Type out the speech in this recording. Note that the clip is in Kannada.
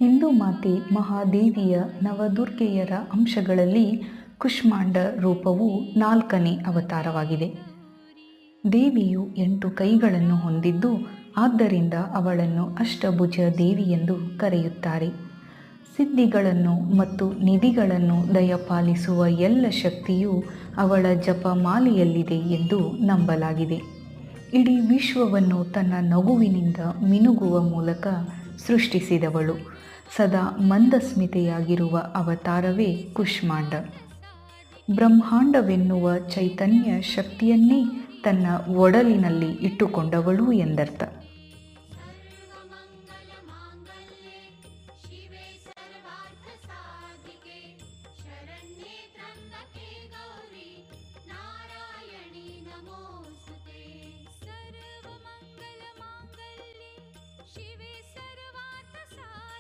ಹಿಂದೂ ಮಾತೆ ಮಹಾದೇವಿಯ ನವದುರ್ಗೆಯರ ಅಂಶಗಳಲ್ಲಿ ಕುಷ್ಮಾಂಡ ರೂಪವು 4ನೇ ಅವತಾರವಾಗಿದೆ. ದೇವಿಯು 8 ಕೈಗಳನ್ನು ಹೊಂದಿದ್ದು, ಆದ್ದರಿಂದ ಅವಳನ್ನು ಅಷ್ಟಭುಜ ದೇವಿ ಎಂದು ಕರೆಯುತ್ತಾರೆ. ಸಿದ್ಧಿಗಳನ್ನು ಮತ್ತು ನಿಧಿಗಳನ್ನು ದಯಪಾಲಿಸುವ ಎಲ್ಲ ಶಕ್ತಿಯು ಅವಳ ಜಪಮಾಲೆಯಲ್ಲಿದೆ ಎಂದು ನಂಬಲಾಗಿದೆ. ಇಡೀ ವಿಶ್ವವನ್ನು ತನ್ನ ನಗುವಿನಿಂದ ಮಿನುಗುವ ಮೂಲಕ ಸೃಷ್ಟಿಸಿದವಳು. ಸದಾ ಮಂದಸ್ಮಿತೆಯಾಗಿರುವ ಅವತಾರವೇ ಕುಷ್ಮಾಂಡ. ಬ್ರಹ್ಮಾಂಡವೆನ್ನುವ ಚೈತನ್ಯ ಶಕ್ತಿಯನ್ನೇ ತನ್ನ ಒಡಲಿನಲ್ಲಿ ಇಟ್ಟುಕೊಂಡವಳು ಎಂದರ್ಥ.